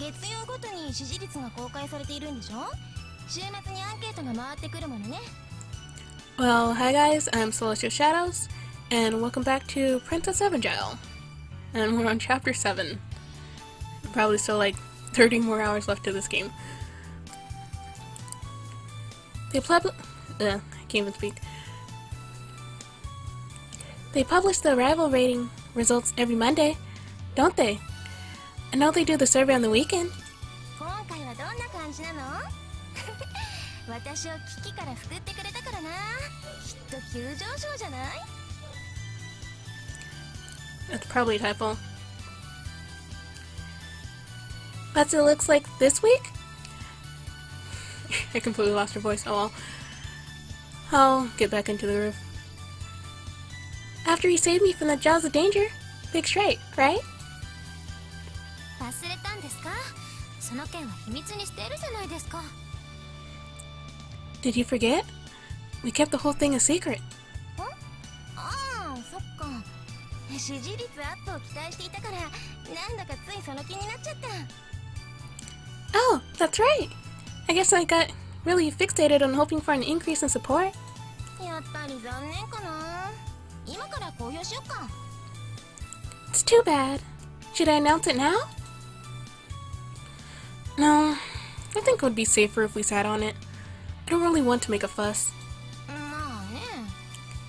月曜ごとに支持率が公開されているんでしょ？週末にアンケートが回ってくるものね。Well, hi guys, I'm Celestial Shadows, and welcome back to Princess Evangile. And we're on Chapter 7. Probably still like 30 more hours left to this game. I can't even speak. They publish the arrival rating results every Monday, don't they? I know they do the survey on the weekend. 今回はどんな感じなの？私を危機から救ってくれたからな。きっと急上昇じゃない？ That's probably a typo. That's what it looks like this week? I completely lost her voice. Oh well. I'll get back into the roof. After you saved me from the jaws of danger, big straight, right? 忘れたんですか？その件は秘密にしているじゃないですか。Did you forget? We kept the whole thing a secret. ああ、そっか。支持率アップを期待していたから、なんだかついその気になっちゃった。Oh, that's right. I guess I got really fixated on hoping for an increase in support. やっぱり残念かな。今から公表しよっか。It's too bad. Should I announce it now? No, I think it would be safer if we sat on it. I don't really want to make a fuss. まあね。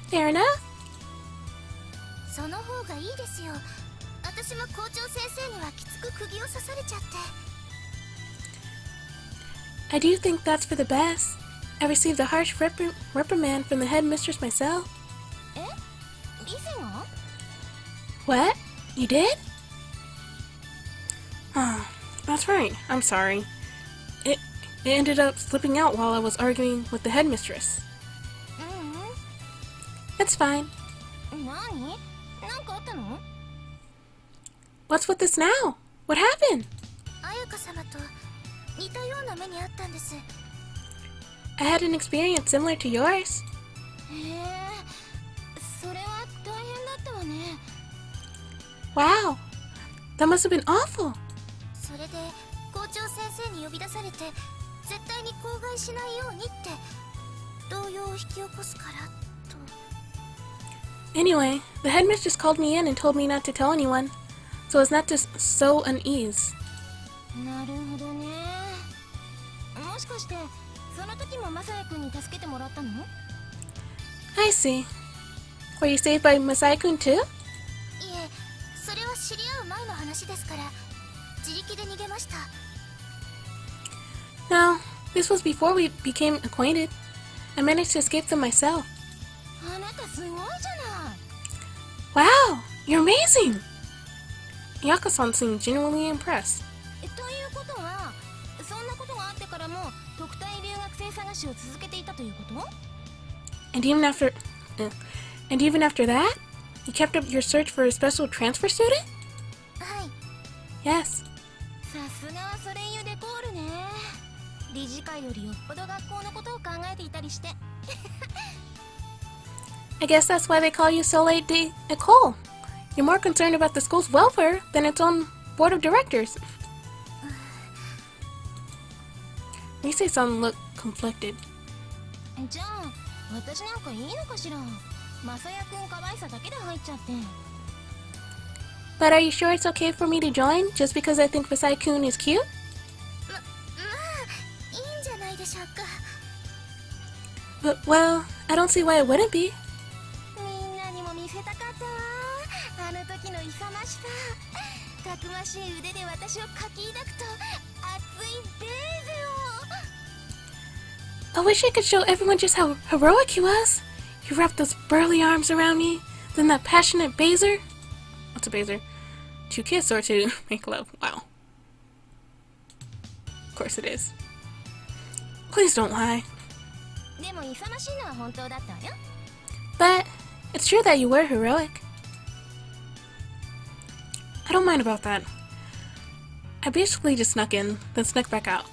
Fair enough? その方がいいですよ。私も校長先生にはきつく釘を刺されちゃって。I do think that's for the best. I received a harsh reprimand from the headmistress myself. え？リゼが？ What? You did? Oh, that's right. I'm sorry. It ended up slipping out while I was arguing with the headmistress. It's fine. 何？なんかあったの？ What's with this now? What happened? 彩香様と似たような目にあったんです。 I had an experience similar to yours. へえ、それは大変だったわね。 Wow. That must have been awful. それで校長先生に呼び出されて絶対に口外しないようにって動揺を引き起こすからと。 Anyway, the headmistress called me in and told me not to tell anyone, so as not to sow unease. なるほどね。もしかしてその時もマサヤ君に助けてもらったの？ I see. Were you saved by Masai-kun too? いえ、それは知り合う前の話ですから自力で逃げました。 No, this was before we became acquainted. I managed to escape them myself. あなたすごいじゃない。 Wow, you're amazing! Yaka-san seemed genuinely impressed. ということはそんなことがあってからも特待留学生探しを続けていたということ？ And even after that, you kept up your search for a special transfer student? はい。 Yes. さすがはソレイユデコールね。理事会よりよっぽど学校のことを考えていたりして。I guess that's why they call you Soleil de Ecole. You're more concerned about the school's welfare than its own board of directors. Rise-san looked conflicted. じゃあ私なんかいいのかしら。マサヤ君可愛さだけで入っちゃって。 But are you sure it's okay for me to join just because I think Masai-kun is cute? まあいいんじゃないでしょうか。 But, well, I don't see why it wouldn't be. みんなにも見せたかったわ。あの時の勇ましさ。たくましい腕で私をかき抱くと熱いベーゼを。 I wish I could show everyone just how heroic he was. He wrapped those burly arms around me, then that passionate baser. What's a baser? To kiss or to make love? Wow. Of course it is. Please don't lie. でも勇ましいのは本当だったわよ。 But it's true that you were heroic. I don't mind about that. I basically just snuck in, then snuck back out.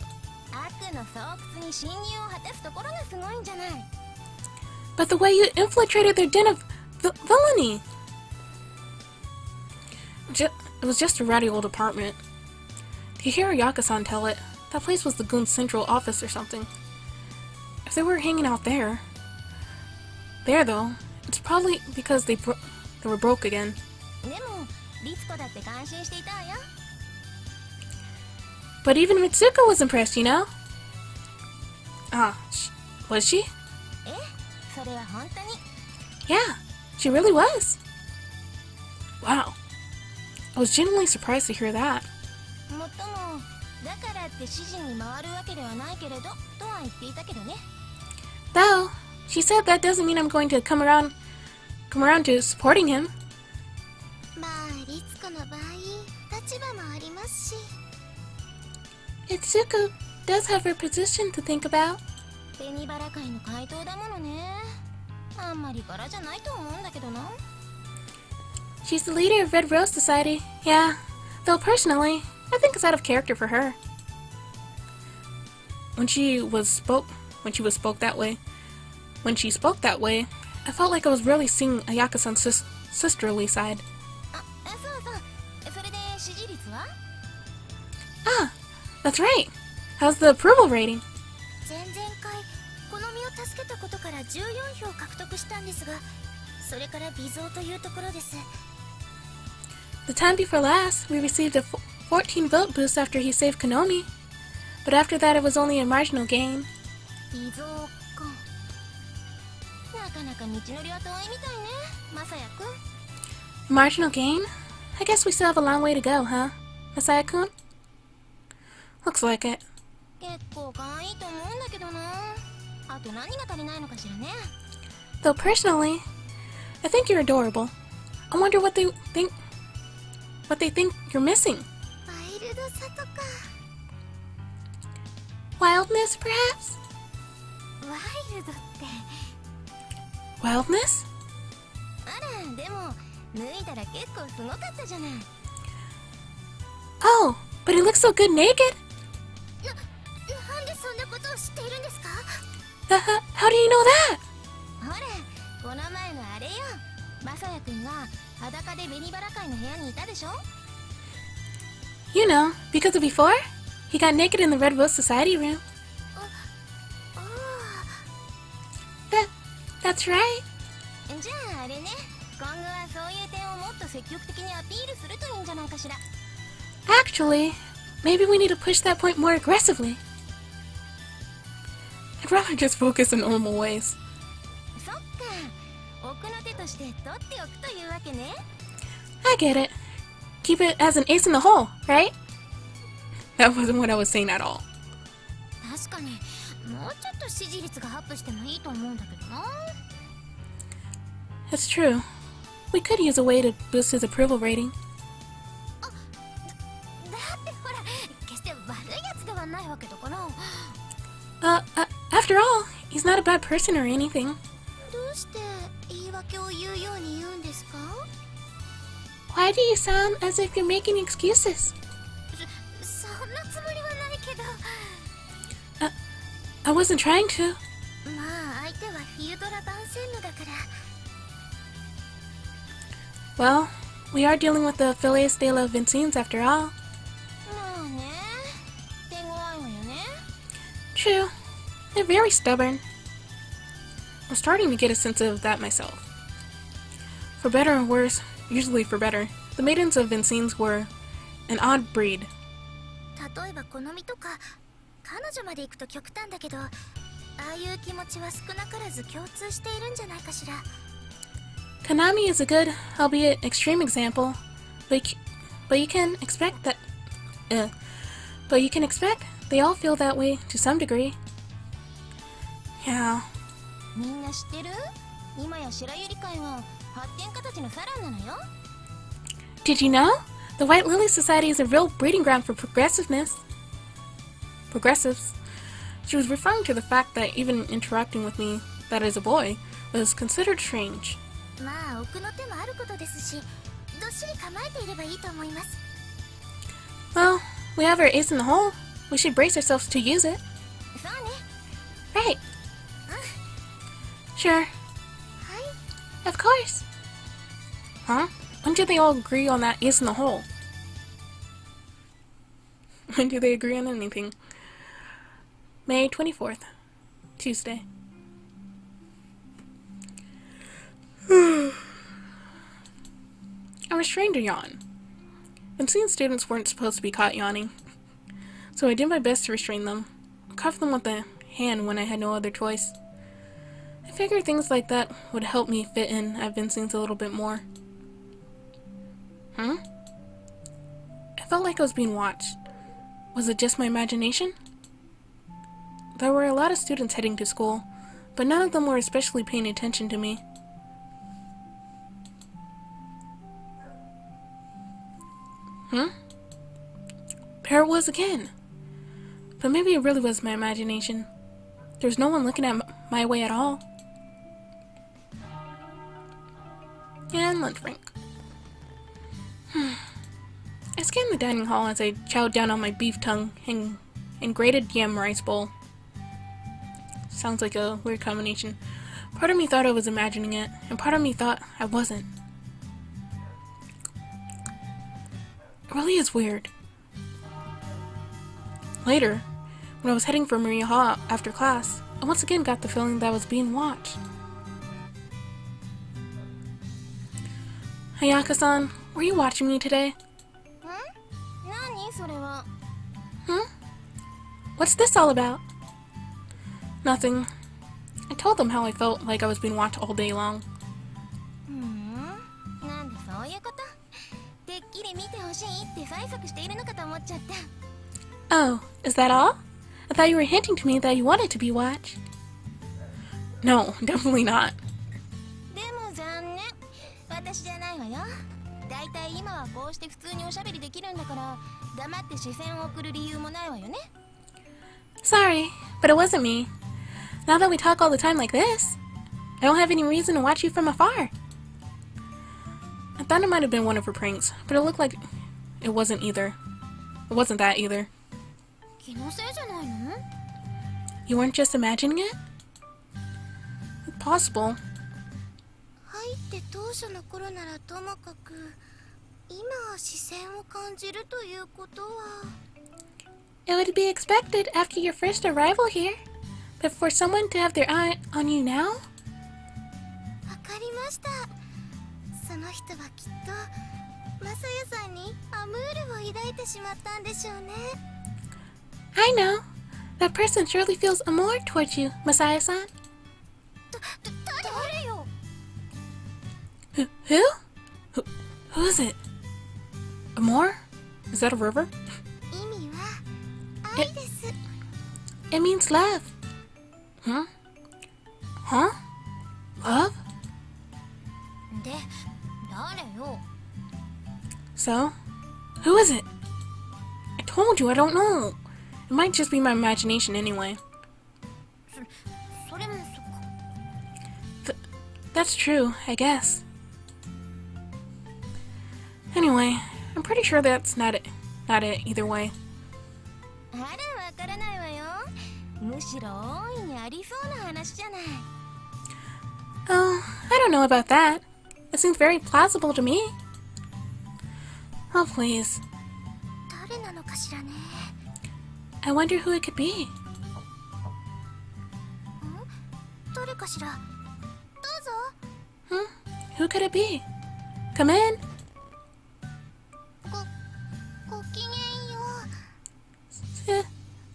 悪の巣窟に侵入を果たすところがすごいんじゃない。 But the way you infiltrated their den of villainy! It was just a ratty old apartment. You hear Ayaka-san tell it. That place was the goon's central office or something. If they were hanging out there... There, though, it's probably because they were broke again. でもリツコだって感心していたわよ。 But even Mitsuko was impressed, you know? Was she? え、それは本当に。 Yeah, she really was. Wow. I was genuinely surprised to hear that. もっとも、だからって指示に回るわけではないけれど、とは言っていたけどね。 Though, she said that doesn't mean I'm going to come around to supporting him. まあ、リツコの場合、立場もありますし。 Mitsuko does have her position to think about. 紅バラ会の怪盗だものね。あんまり柄じゃないと思うんだけどな。 She's the leader of Red Rose Society. Yeah, though personally, I think it's out of character for her. When she spoke that way, I felt like I was really seeing Ayaka-san's sisterly side. あ、そうそう。それで支持率は？ Ah, that's right. How's the approval rating? 前々回、好みを助けたことから14票獲得したんですが、それから微増というところです。 The time before last, we received a 14 vote boost after he saved Konomi. But after that, it was only a marginal gain. 微増か。なかなか道のりは遠いみたいね、まさやくん。 Marginal gain? I guess we still have a long way to go, huh? Masaya-kun? Looks like it. 結構可愛いと思うんだけどな。あと何が足りないのかしらね。 Though personally, I think you're adorable. I wonder what they think you're missing. ワイルドさとか。 Wildness, perhaps? ワイルドって。 Wildness? あら、でも脱いだら結構すごかったじゃない。 Oh, but he looks so good naked. なんでそんなことを知っているんですか？ How do you know that? ほら、この前のあれよ。まさやくんが裸で紅バラ会の部屋にいたでしょ？ You know, because of before? He got naked in the Red Rose Society room. ああ。That's right. じゃああれね、今後はそういう点をもっと積極的にアピールするといいんじゃないかしら。 Actually, maybe we need to push that point more aggressively. I'd rather just focus in normal ways. そっか、奥の手として取っておくというわけね。 I get it. Keep it as an ace in the hole, right? That wasn't what I was saying at all. 確かに、もうちょっと支持率がアップしてもいいと思うんだけどな。 It's true. We could use a way to boost his approval rating. だってほら、決して悪いやつではないわけだから。 After all, he's not a bad person or anything. どうして言い訳を言うように言うんですか？ Why do you sound as if you're making excuses? そんなつもりはないけど。 I wasn't trying to. まあ相手はフィユドラ番専務だから。 Well, we are dealing with the Filius de la Vincines after all. まあね、手強いわよね。 True. They're very stubborn. I'm starting to get a sense of that myself. For better or worse, usually for better, the maidens of Vincines were an odd breed. 例えば好みとか彼女まで行くと極端だけど、ああいう気持ちは少なからず共通しているんじゃないかしら。 Konami is a good, albeit extreme example, but you can expect that. But you can expect they all feel that way to some degree. Yeah. みんな知ってる？今や白百合会は発展家たちのサロンなのよ。 Did you know? The White Lily Society is a real breeding ground for progressives. She was referring to the fact that even interacting with me, that is a boy, was considered strange. まあ奥の手もあることですし、どっしり構えていればいいと思います。 Well, we have our ace in the hole. We should brace ourselves to use it. そうね。 Right. Sure. はい。 Of course. Huh? When did they all agree on that ace in the hole? When do they agree on anything? May 24th, Tuesday. I restrained a yawn. I'd seen students weren't supposed to be caught yawning, so I did my best to restrain them. I cuffed them with a hand when I had no other choice. I figured things like that would help me fit in at Vincent's a little bit more. I felt like I was being watched. Was it just my imagination? There were a lot of students heading to school, but none of them were especially paying attention to me. There it was again. But maybe it really was my imagination. There was no one looking at my way at all. And lunch break. I scanned the dining hall as I chowed down on my beef tongue and grated yam rice bowl. Sounds like a weird combination. Part of me thought I was imagining it, and part of me thought I wasn't. It really is weird. Later, when I was heading for Maria Hall after class, I once again got the feeling that I was being watched. Hayaka-san, were you watching me today? What's this all about? Nothing. I told them how I felt like I was being watched all day long. Oh, is that all? I thought you were hinting to me that you wanted to be watched. No, definitely not. Sorry, but it wasn't me. Now that we talk all the time like this, I don't have any reason to watch you from afar. I thought it might have been one of her pranks, but it looked like it wasn't either. It wasn't that either. You weren't just imagining it? Possible. It would be expected after your first arrival here, but for someone to have their eye on you now? I know. That person surely feels amour towards you, Masaya-san. Who? Who is it? Amour? Is that a river? It means love. Huh? Love? So, who is it? I told you I don't know. It might just be my imagination anyway. That's true, I guess. Anyway, I'm pretty sure that's not it either way. Oh, I don't know about that. It seems very plausible to me. Oh, please. I wonder who it could be. Who could it be? Come in.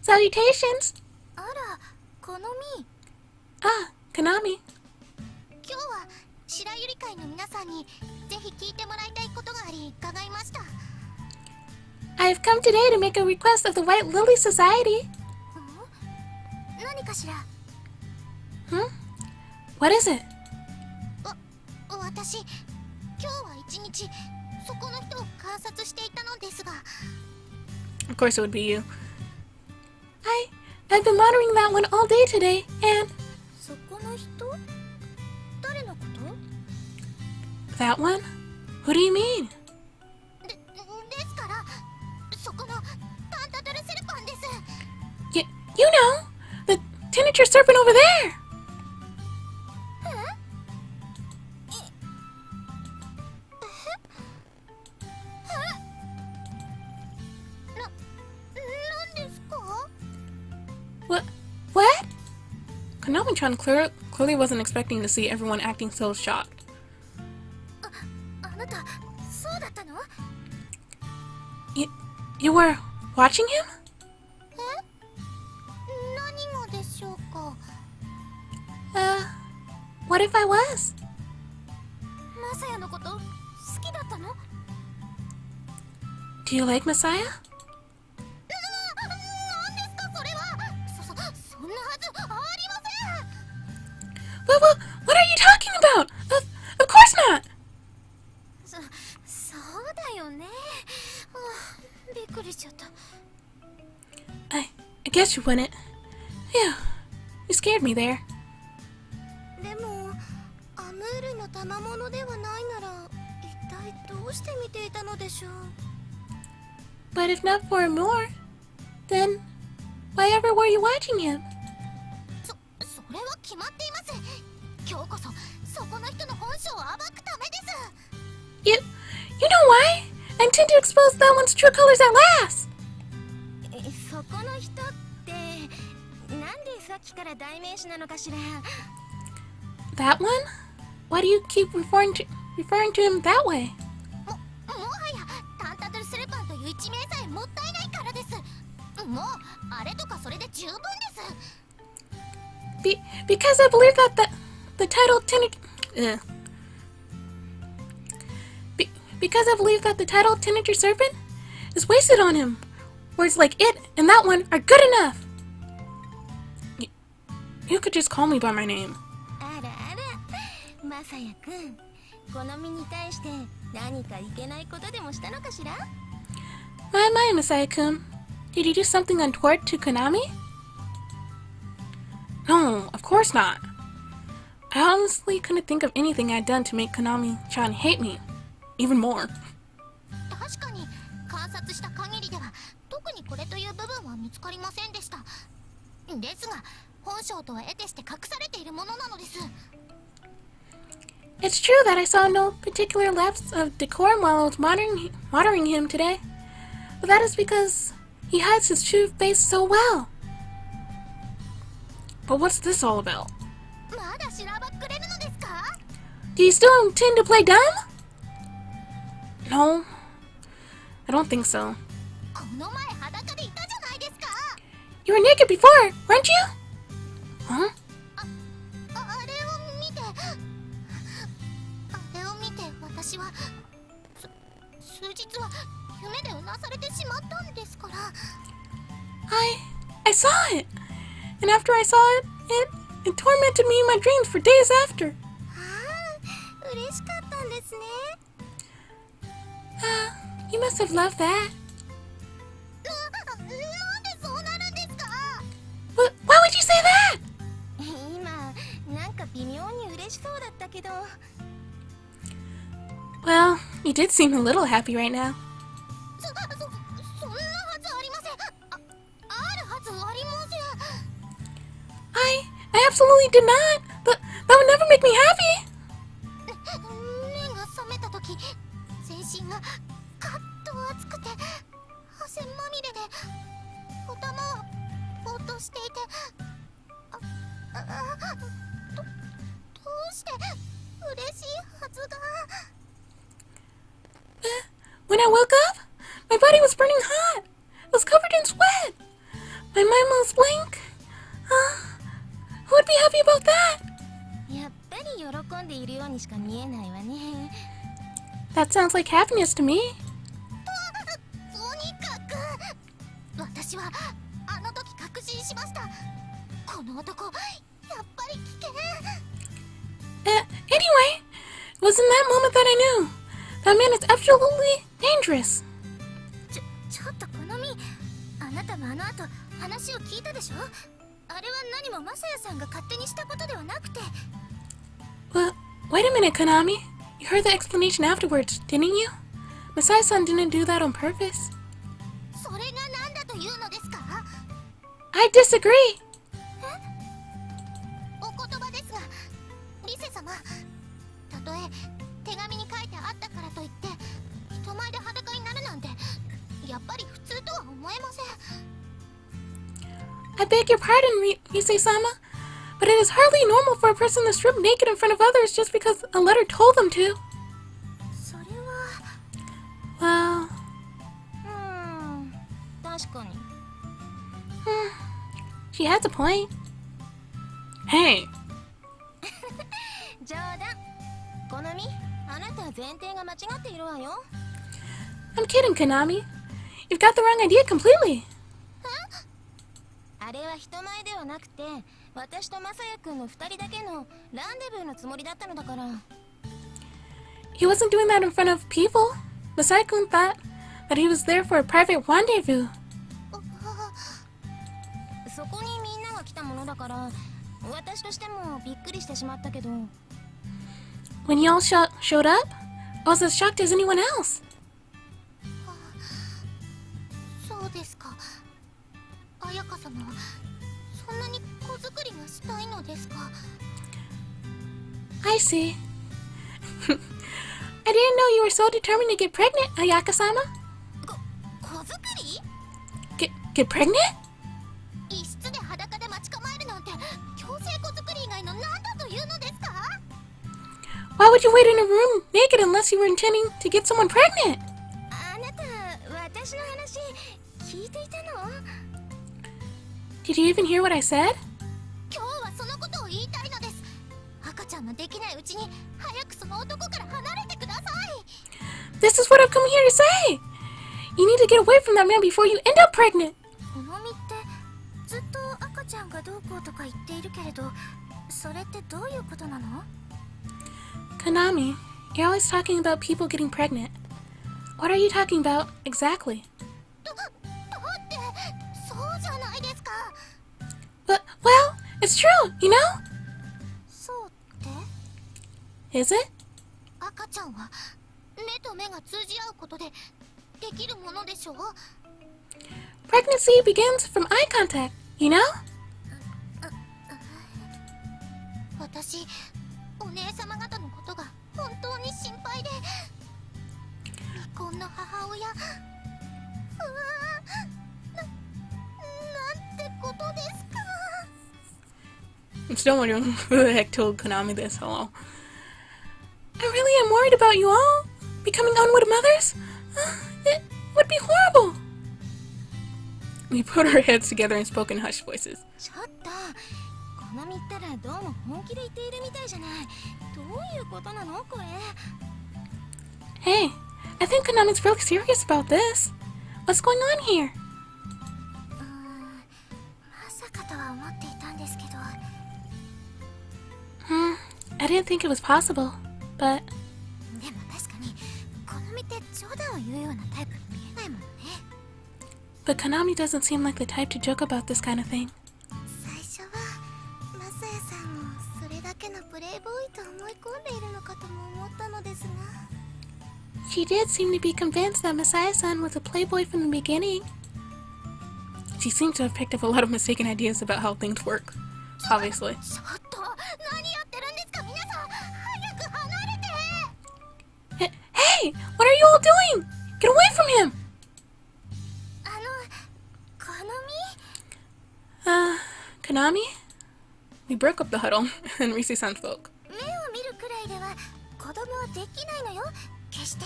Salutations. Ah, Konami. I have come today to make a request of the White Lily Society. What is it? Of course it would be you. I've been monitoring that one all day today, and... That one? Who do you mean? You know! The teenager serpent over there! Konami-chan clearly wasn't expecting to see everyone acting so shocked. あなた、そうだったの？ You were watching him? 何がでしょうか？ What if I was? マサヤのこと好きだったの？ Do you like Messiah? 何ですかそれは？そんなはずありません。 What are you talking about? Of course not! そうだよね。びっくりしちゃった。 I guess you wouldn't. Phew. You scared me there. でもアムールの賜物ではないなら一体どうして見ていたのでしょう。 But if not for more, then why ever were you watching him? それは決まっています。今日こそそこの人の本性を暴くためです。 You know why? I intend to expose that one's true colors at last! そこの人ってなんでさっきから代名詞なのかしら。 That one? Why do you keep referring to him that way? もはやタンタトルスレパンという一名さえもったいないからです。もうあれとかそれで十分です。 Because I believe that the title because I believe that the title Teenager Serpent is wasted on him. Words like it and that one are good enough. You could just call me by my name. あらあら、マサヤくん、この身に対して何かいけないことでもしたのかしら？ My, Messiah-kun. Did you do something untoward to Konami? No, of course not. I honestly couldn't think of anything I'd done to make Konami-chan hate me. Even more. 確かに観察した限りでは特にこれという部分は見つかりませんでした。ですが本性とは得てして隠されているものなのです。 It's true that I saw no particular lapse of decorum while I was monitoring him today. But that is because he hides his true face so well. But what's this all about? まだしらばっくれるのですか？ Do you still intend to play dumb? No, I don't think so. この前裸でいたじゃないですか。 You were naked before, weren't you? Huh? あれを見て私は数日は夢でうなされてしまったんですから。 I saw it! And after I saw it, it tormented me in my dreams for days after. ああ、嬉しかったんですね。 You must have loved that. なんでそうなるんですか？ Why would you say that? 今なんか微妙に嬉しそうだったけど。 Well, you did seem a little happy right now. そんなはずありません。あるはずありません。 I absolutely did not. That would never make me happy. 目が覚めた時、全身がカッと熱くて汗まみれで頭はぼーっとしていて、どうして嬉しいはずが。 When I woke up, my body was burning hot. I was covered in sweat. My mind was blank. Who would be happy about that? やっぱり喜んでいるようにしか見えないわね。 That sounds like happiness to me. とにかく私はあの時確信しました。この男やっぱり危険。 Anyway, it was in that moment that I knew. That man is absolutely dangerous. ちょっとこのみ、あなたもあの後話を聞いたでしょ？あれは何もマサヤさんが勝手にしたことではなくて。 Well, wait a minute, Konami. You heard the explanation afterwards, didn't you? Masai-san didn't do that on purpose. それが何だというのですか？ I disagree. お言葉ですが、リセ様、たとえ手紙に書いてあったからといって人前で裸になるなんてやっぱり普通とは思えません。 I beg your pardon, Rise-sama, but it is hardly normal for a person to strip naked in front of others just because a letter told them to. それは Well, 確かに she has a point. Hey, 冗談好みあなた前提が間違っているわよ I'm kidding, Konami. You've got the wrong idea completely. あれは人前ではなくて私とマサヤくんの2人だけのランデブーのつもりだったのだから He wasn't doing that in front of people. Masai-kun thought that he was there for a private rendezvous. そこにみんなが来たものだから私としてもびっくりしてしまったけど When y'all showed up, I was as shocked as anyone else. そうですか彩香様はそんなに子作りがしたいのですか I see. I didn't know you were so determined to get pregnant, Ayaka-sama. 子作り Get pregnant? 一室で裸で待ち構えるなんて強制子作り以外の何だというのですか Why would you wait in a room naked unless you were intending to get someone pregnant? あなた私の話聞いていたの Did you even hear what I said? 今日はそのことを言いたいのです赤ちゃんができないうちに早くその男から離れてください This is what I've come here to say. You need to get away from that man before you end up pregnant. このみってずっと赤ちゃんがどうこうとか言っているけれどそれってどういうことなの Konami, you're always talking about people getting pregnant. What are you talking about exactly? だってそうじゃないですか But, well, it's true, you know? そうって Is it? 赤ちゃんは目と目が通じ合うことでできるものでしょう Pregnancy begins from eye contact, you know? 私お姉様方のことが本当に心配で未婚の母親なんてことですか I'm still wondering who the heck told Konami this. Hello. I really am worried about you all becoming unwed mothers. It would be horrible. We put our heads together and spoke in hushed voices. ちょっとこのみったらどうも本気で言っているみたいじゃないどういうことなのこれ Hey, I think Konami's really serious about this. What's going on here? まさかとは思っていたんですけど I didn't think it was possible, but でも確かにこのみって冗談を言うようなタイプに見えないもんね but Konami doesn't seem like the type to joke about this kind of thing. 最初はマサヤさんもそれだけのプレイボーイと思い込んでいるのかとも思ったのですが She did seem to be convinced that Messiah-san was a playboy from the beginning. She seems to have picked up a lot of mistaken ideas about how things work, obviously. ちょっと何やってるんですか皆さん早く離れて Hey! What are you all doing? Get away from him! この Konami? We broke up the huddle, and Risi-san spoke. 目を見るくらいでは子供はできないのよ決して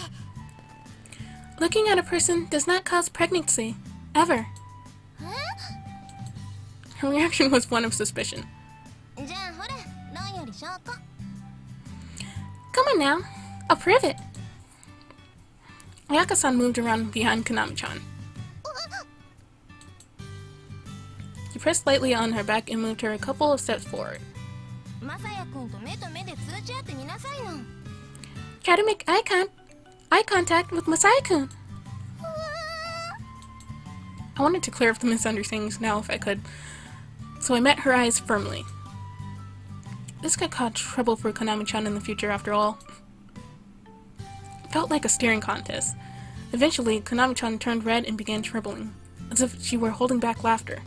Looking at a person does not cause pregnancy. Ever. Her reaction was one of suspicion. じゃあほら論より証拠 Come on now. I'll prove it. Ayaka-san moved around behind Konami-chan. He pressed lightly on her back and moved her a couple of steps forward. マサヤ君と目と目で通じ合ってみなさいの Try to make eye contact with Masai-kun. I wanted to clear up the misunderstandings now if I could, so I met her eyes firmly. This could cause trouble for Konami-chan in the future after all. It felt like a staring contest. Eventually, Konami-chan turned red and began trembling, as if she were holding back laughter.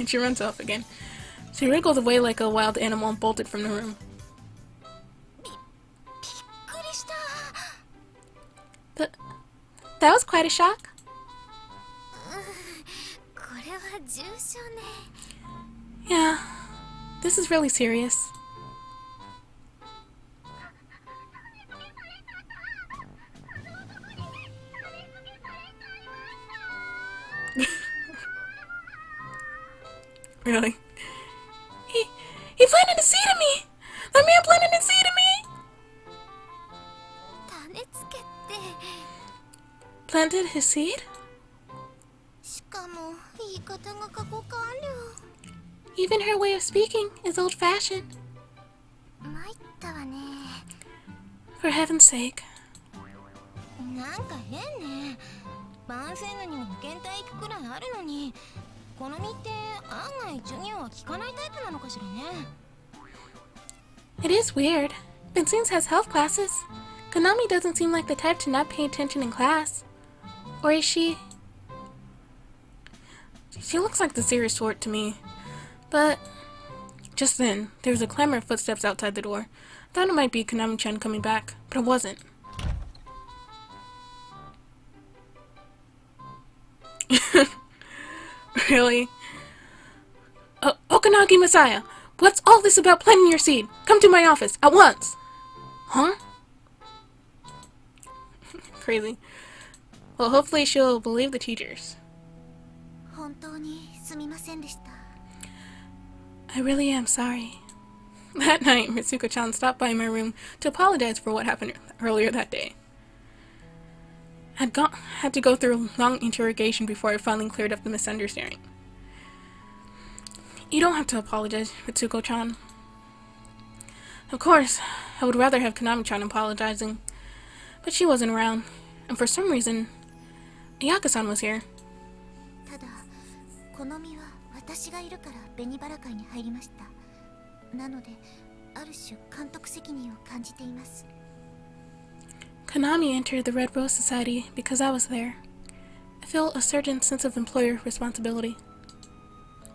She runs off again. She wriggled away like a wild animal and bolted from the room. But that was quite a shock. これは重傷ね。 Yeah, this is really serious. Really? He planted a seed in me! That man planted a seed in me! 種付けって。 Planted his seed? しかも言い方が過去完了。 Even her way of speaking is old-fashioned. 参ったわね。 For heaven's sake. なんか変ね。万世のにも保健体育くらいあるのに、好みって案外授業は聞かないタイプなのかしらね。 It is weird. Benzines has health classes. Konami doesn't seem like the type to not pay attention in class. Or is she? She looks like the serious sort to me. But just then, there was a clamor of footsteps outside the door. I thought it might be Konami-chan coming back, but it wasn't. Really? Okanagi Messiah, what's all this about planting your seed? Come to my office, at once! Huh? Crazy. Well, hopefully she'll believe the teachers. 本当にすみませんでした。 I really am sorry. That night, Mitsuko-chan stopped by my room to apologize for what happened earlier that day. Had to go through a long interrogation before I finally cleared up the misunderstanding. You don't have to apologize, Mitsuko-chan. Of course, I would rather have Konami-chan apologizing, but she wasn't around, and for some reason, Ayaka-san was here. ただ、好みは私がいるから紅バラ会に入りました。なので、ある種監督責任を感じています。 Konami entered the Red Rose Society because I was there. I feel a certain sense of employer responsibility.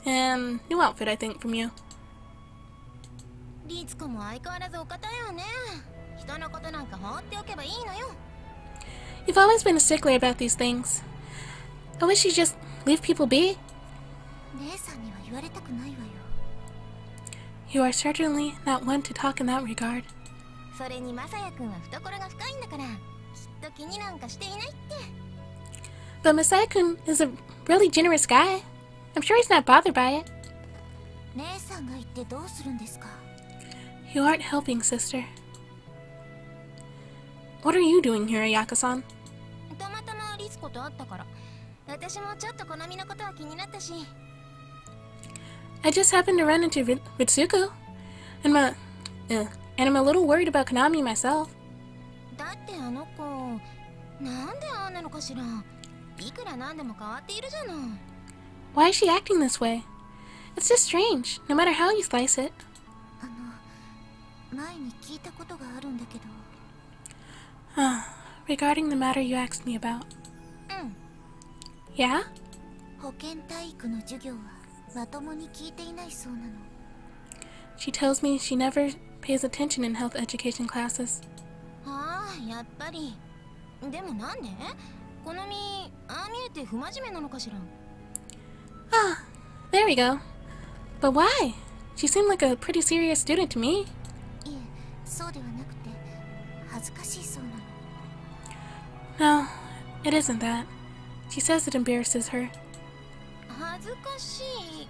And new outfit, I think, from you. リツコも相変わらずお堅いよね。人のことなんか放っておけばいいのよ。 You've always been a stickler about these things. I wish you'd just leave people be. 姉さんには言われたくないわよ。 You are certainly not one to talk in that regard. それにマサヤ君は懐が深いんだから、きっと気になんかしていないって。 But Masaya-kun is a really generous guy. I'm sure he's not bothered by it. 姉さんが言ってどうするんですか？ You aren't helping, sister. What are you doing here, Ayaka-san? たまたまリツコと会ったから。私もちょっと好みのことは気になったし。 I just happened to run into Ritsuko. And I'm a little worried about Konami myself. だってあの子、なんでああなのかしら。いくらなんでも変わっているじゃない。 Why is she acting this way? It's just strange, no matter how you slice it. 前に聞いたことがあるんだけど。 Regarding the matter you asked me about. うん。 Yeah? 保健体育の授業はまともに聞いていないそうなの。 She tells me she never pays attention in health education classes. ああ、やっぱり。でもなんで？好み、ああ見えて不真面目なのかしら。 Ah, there we go. But why? She seemed like a pretty serious student to me. いえ、そうではなくて、恥ずかしいそうなの。 No, it isn't that. She says it embarrasses her. 恥ずかしい。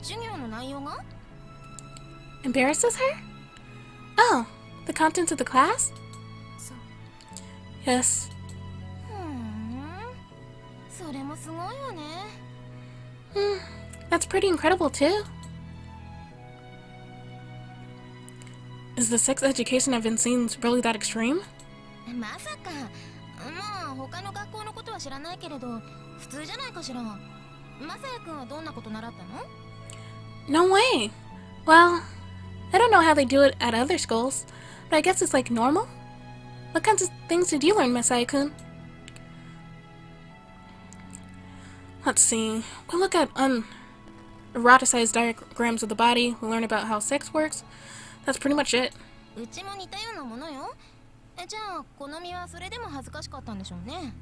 授業の内容が？ Embarrasses her? Oh, the contents of the class? そう。 Yes. それもすごいよね。 That's pretty incredible too. Is the sex education I've been seeing really that extreme? まさか。まあ他の学校のことは知らないけれど、普通じゃないかしら。マサヤ君はどんなこと習ったの？ No way. Well, I don't know how they do it at other schools, but I guess it's like normal. What kinds of things did you learn, Masaya-kun? Let's see. We look at eroticized diagrams of the body. We learn about how sex works. That's pretty much it. うちも似たようなものよ。じゃあ好みはそれでも恥ずかしかったんでしょうね。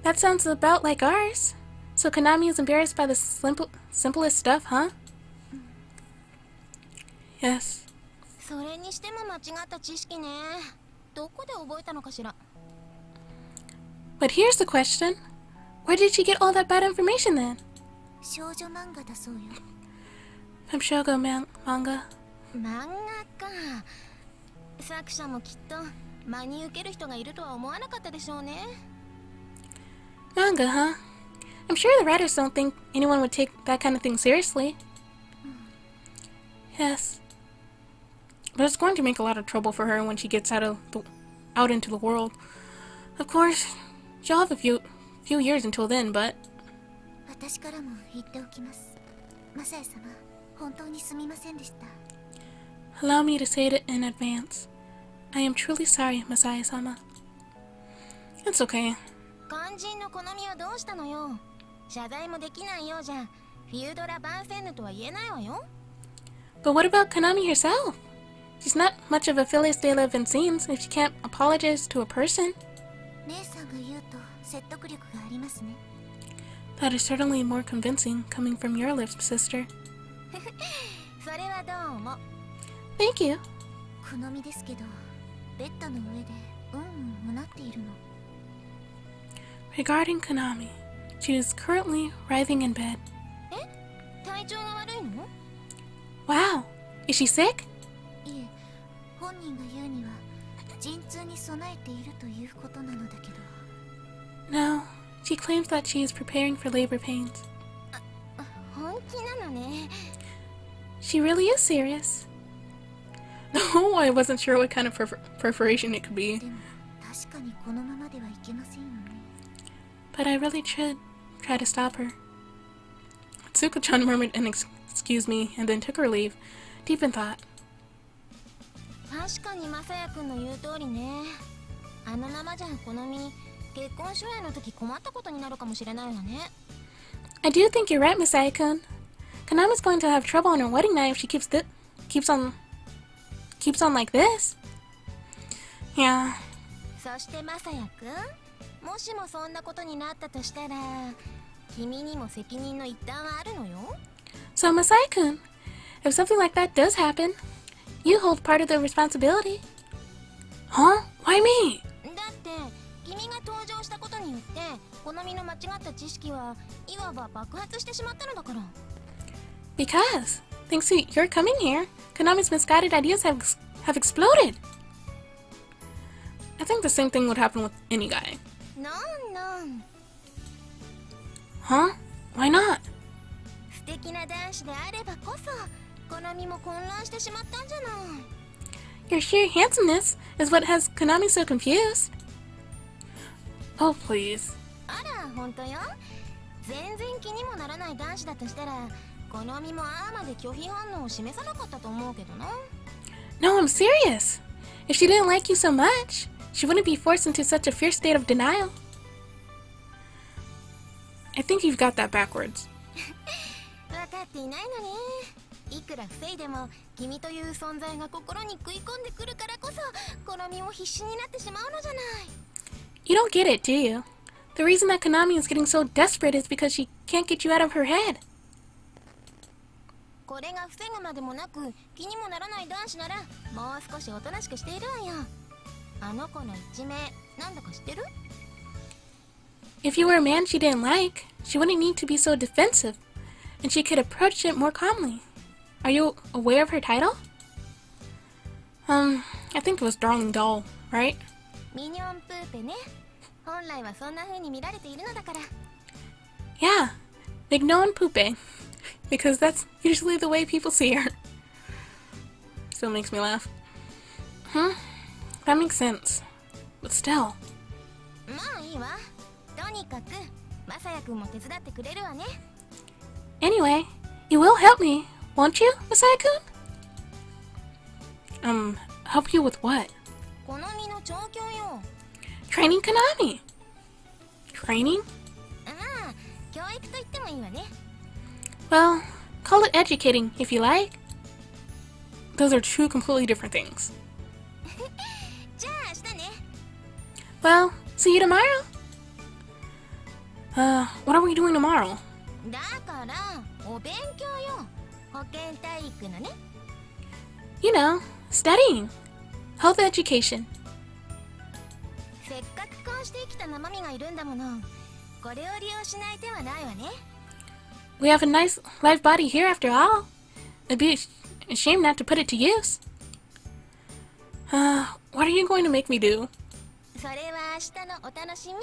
That sounds about like ours. So Konami is embarrassed by the simplest stuff, huh? Yes. それにしても間違った知識ね。どこで覚えたのかしら。 But here's the question. Where did she get all that bad information then? 少女漫画だそうよ。 From Shogo manga. 漫画か。作者もきっと真に受ける人がいるとは思わなかったでしょうね。 Manga, huh? I'm sure the writers don't think anyone would take that kind of thing seriously. Yes. But it's going to make a lot of trouble for her when she gets out into the world. Of course, she'll have a few years until then, but... 私からも言っておきます。マサエ様、本当にすみませんでした。 Allow me to say it in advance. I am truly sorry, Masaya-sama. It's okay. 肝心の好みはどうしたのよ。謝罪もできないようじゃフィウドラ・バンセンヌとは言えないわよ。 But what about Konami herself? She's not much of a Phyllis de la Vincines if she can't apologize to a person. 姉さんが言うと説得力がありますね。 That is certainly more convincing coming from your lips, sister. それはどうも。 Thank you. 好みですけど、ベッドの上でうなっているの。 Regarding Konami, she is currently writhing in bed. え？体調が悪いの？ Wow, is she sick? いえ、本人が言うには陣痛に備えているということなのだけど。 No, she claims that she is preparing for labor pains. 本気なのね。 She really is serious. No, I wasn't sure what kind of perforation it could be. でも確かにこのままではいけませんよね。 But I really should try to stop her. Tsuko-chan murmured an excuse me and then took her leave, deep in thought. 確かにマサヤ君の言う通りね。あのままじゃ好み結婚初夜の時困ったことになるかもしれないわね。 I do think you're right, Masaya-kun. Konami's going to have trouble on her wedding night if she keeps on like this. Yeah. そしてマサヤ君、もしもそんなことになったとしたら、君にも責任の一端はあるのよ。 So Masaya-kun, if something like that does happen, you hold part of the responsibility. Huh? Why me? だって君が登場したことによって好みの間違った知識はいわば爆発してしまったのだから。 Because, thanks to your coming here, Konami's misguided ideas have exploded. I think the same thing would happen with any guy. なん。 Huh? Why not? 素敵な男子であればこそ好みも混乱してしまったんじゃない。 Your sheer handsomeness is what has Konami so confused. Oh, please. あら、本当よ。全然気にもならない男子だとしたら好みもああまで拒否反応を示さなかったと思うけどな。 No, I'm serious. If she didn't like you so much, she wouldn't be forced into such a fierce state of denial. I think you've got that backwards. 分かっていないのね。いくら防いでも君という存在が心に食い込んでくるからこそ好みも必死になってしまうのじゃない。 You don't get it, do you? The reason that Konami is getting so desperate is because she can't get you out of her head. これが防ぐまでもなく気にもならない男子ならもう少しおとなしくしているわよ。あの子の一命なんだか知ってる？ If you were a man she didn't like, she wouldn't need to be so defensive, and she could approach it more calmly. Are you aware of her title? I think it was Darling Doll, right? ミニョンプーペね。本来はそんな風に見られているのだから。 Yeah, Mignon Poupe, because that's usually the way people see her. Still makes me laugh. That makes sense. But still. まあいいわ。とにかくマサヤ君も手伝ってくれるわね。 Anyway, you will help me, won't you, Masaya-kun? Help you with what? 好みの調教よ。 Training Konami. Training? ああ、教育と言ってもいいわね。 Well, call it educating if you like. Those are two completely different things. じゃあ明日ね。Well, see you tomorrow. What are we doing tomorrow? だからお勉強よ。保健体育のね。You know, studying. Health education. せっかくこうして生きた生身がいるんだもの。これを利用しない手はないわね。We have a nice live body here after all. It'd be a shame not to put it to use. What are you going to make me do? それは明日のお楽しみ。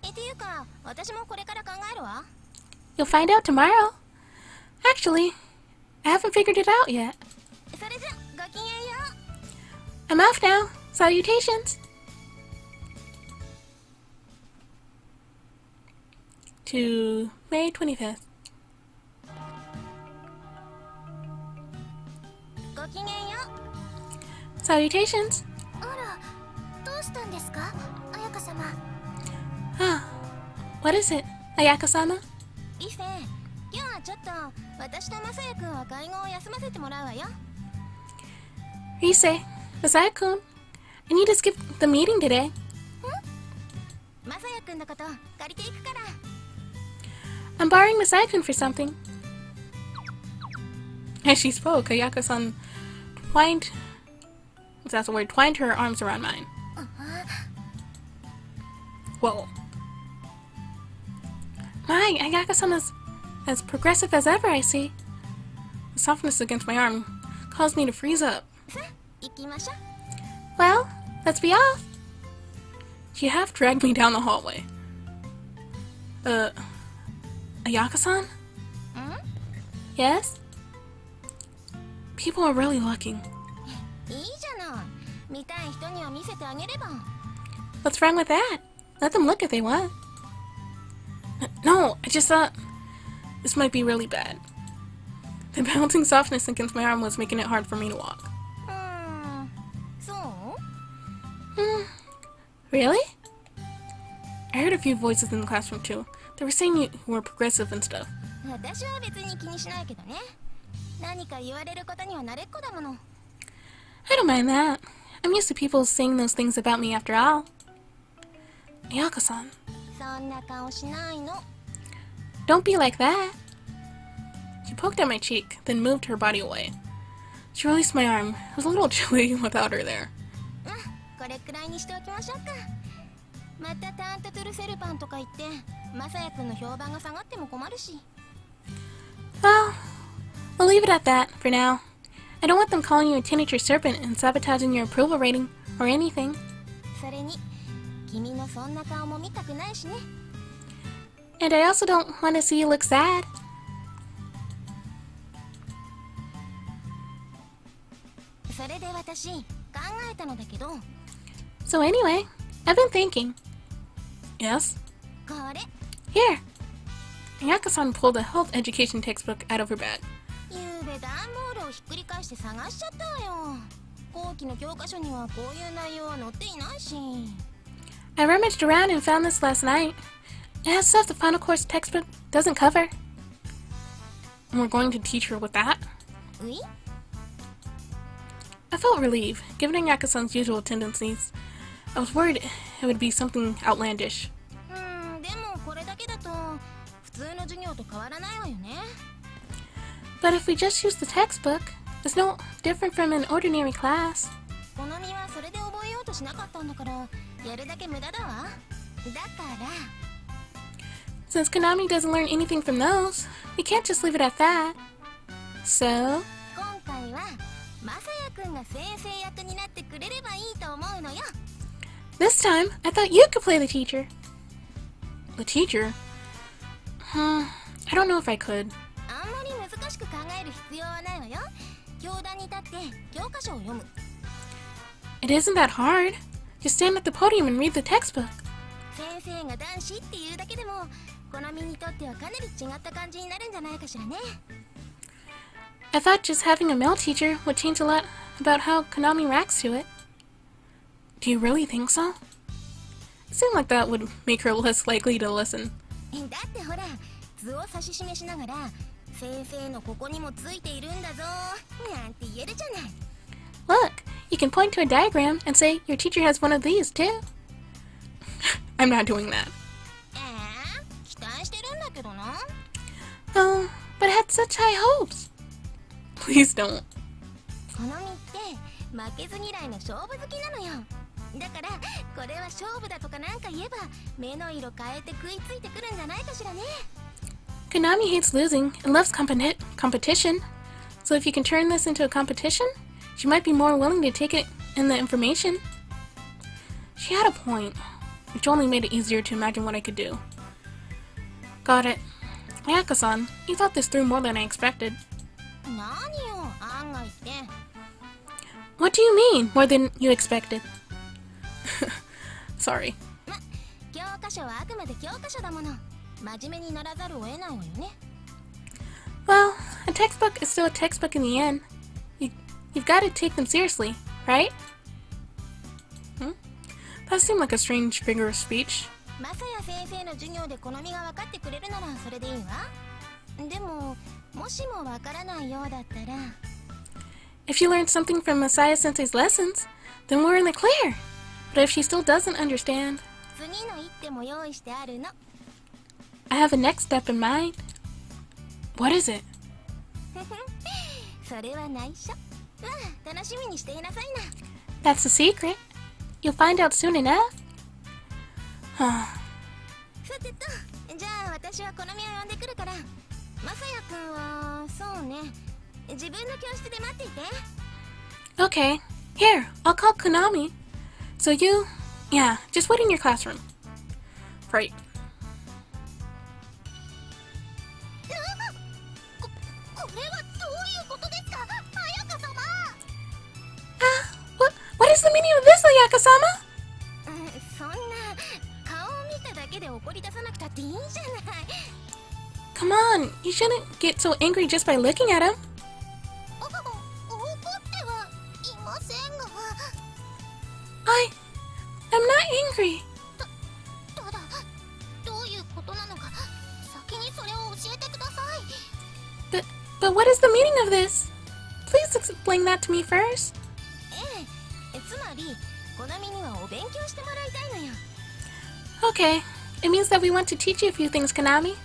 っていうか、私もこれから考えるわ。You'll find out tomorrow. Actually, I haven't figured it out yet. それじゃ、ごきげんよう。I'm off now. Salutations. To May 25th. ごきげんよう。 Salutations. あら、どうしたんですか、彩香様。What is it, Ayaka-sama? リセ、今日はちょっと私とマサヤくんは会合を休ませてもらうわよ。Rise, Masaya-kun, I need to skip the meeting today. マサヤくんのこと借りていくから。I'm borrowing Masaya-kun for something. As she spoke, Ayaka-san twined, if that's a word, twined her arms around mine. Whoa. My, Ayaka-san is as progressive as ever, I see. The softness against my arm caused me to freeze up. さあ、行きましょう。 Well, let's be off. She half dragged me down the hallway. Ayaka-san? ん？ Yes? People are really looking. いいじゃない。見たい人には見せてあげれば。 What's wrong with that? Let them look if they want. No, I just thought this might be really bad. The bouncing softness against my arm was making it hard for me to walk. そう？ Really? I heard a few voices in the classroom too. They were saying you were progressive and stuff. 私は別に気にしないけどね。何か言われることには慣れっこだもの。 I don't mind that. I'm used to people saying those things about me after all. Ayaka-san, そんな顔しないの。 don't be like that. She poked at my cheek, then moved her body away. She released my arm. It was a little chilly without her there. これくらいにしておきましょうか。またタントトゥルセルパンとか言ってマサヤくんの評判が下がっても困るし。 Well, we'll leave it at that for now. I don't want them calling you a teenager serpent and sabotaging your approval rating or anything. それに君のそんな顔も見たくないしね。 And I also don't want to see you look sad. それで私考えたのだけど。 So anyway, I've been thinking. Yes? これ Here. Ayaka-san pulled a health education textbook out of her bag. ゆうべ段ボールをひっくり返して探しちゃったわよ。後期の教科書にはこういう内容は載っていないし。 I rummaged around and found this last night. It has stuff the final course textbook doesn't cover. And we're going to teach her with that? うい？ I felt relieved, given Ayaka-san's usual tendencies. I was worried it would be something outlandish. でもこれだけだと普通の授業と変わらないわよね。 But if we just use the textbook, it's no different from an ordinary class. 好みはそれで覚えようとしなかったんだからやるだけ無駄だわ。だから Since Konami doesn't learn anything from those, we can't just leave it at that. So, 今回はマサヤくんが先生役になってくれればいいと思うのよ。 this time, I thought you could play the teacher. The teacher? I don't know if I could. あんまり難しく考える必要はないわよ。教壇に立って教科書を読む。 It isn't that hard. Just stand at the podium and read the textbook. 先生が男子っていうだけでも好みにとってはかなり違った感じになるんじゃないかしらね。 I thought just having a male teacher would change a lot about how Konami reacts to it. Do you really think so? It seemed like that would make her less likely to listen. だってほら図を指し示しながら先生のここにもついているんだぞなんて言えるじゃない。 Look, you can point to a diagram and say your teacher has one of these too. I'm not doing that. 期待してるんだけどな。 Oh, but I had such high hopes. Please don't. このみって負けず嫌いの勝負好きなのよ。だからこれは勝負だとかなんか言えば目の色変えて食いついてくるんじゃないかしらね。 Konami hates losing and loves competition. So if you can turn this into a competition, she might be more willing to take it in the information. She had a point, which only made it easier to imagine what I could do. Got it. Ayaka-san, you thought this through more than I expected. 何よ案外って。 What do you mean, more than you expected? Sorry. 教科書はあくまで教科書だもの。真面目にならざるを得ないわよね。 Well, a textbook is still a textbook in the end. You've got to take them seriously, right? That seemed like a strange figure of speech. マサヤ先生の授業で好みが分かってくれるならそれでいいわ。でも、もしも分からないようだったら。 If you learned something from Masaya Sensei's lessons, then we're in the clear. But if she still doesn't understand, 次の一手も用意してあるの。 I have a next step in mind. What is it? それは内緒。楽しみにしていなさいな。That's a secret. You'll find out soon enough. さてと、じゃあ私は好みを呼んでくるから、マサヤくんはそうね、自分の教室で待っていて。 Okay. Here, I'll call Konami. So yeah, just wait in your classroom. Right. これはどういうことですか、彩香様。 What is the meaning of this, Ayaka-sama? そんな顔を見ただけで怒り出さなくたっていいんじゃない。 Come on, you shouldn't get so angry just by looking at him. 怒ってはいませんが。 I'm not angry. ただどういうことなのか先にそれを教えてください。 But what is the meaning of this? Please explain that to me first. つまり好みにはお勉強してもらいたいのよ。 Okay, it means that we want to teach you a few things, Konami.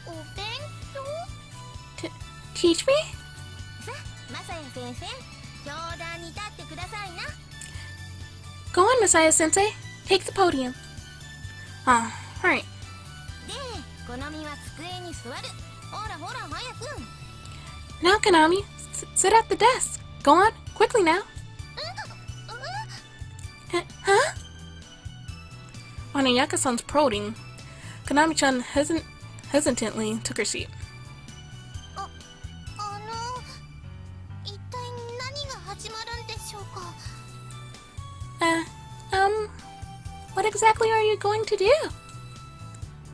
お勉強？ Teach me? さあ、マサヤ先生、教壇に立ってくださいな。 Go on, Masaya Sensei. Take the podium. Alright. で、好みは机に座る。ほらほら早く。 Now, Konami, sit at the desk. Go on, quickly now. Huh? On Ayaka-san's prodding, Konami-chan hesitantly took her seat. 一体何が始まるんでしょうか。 What exactly are you going to do?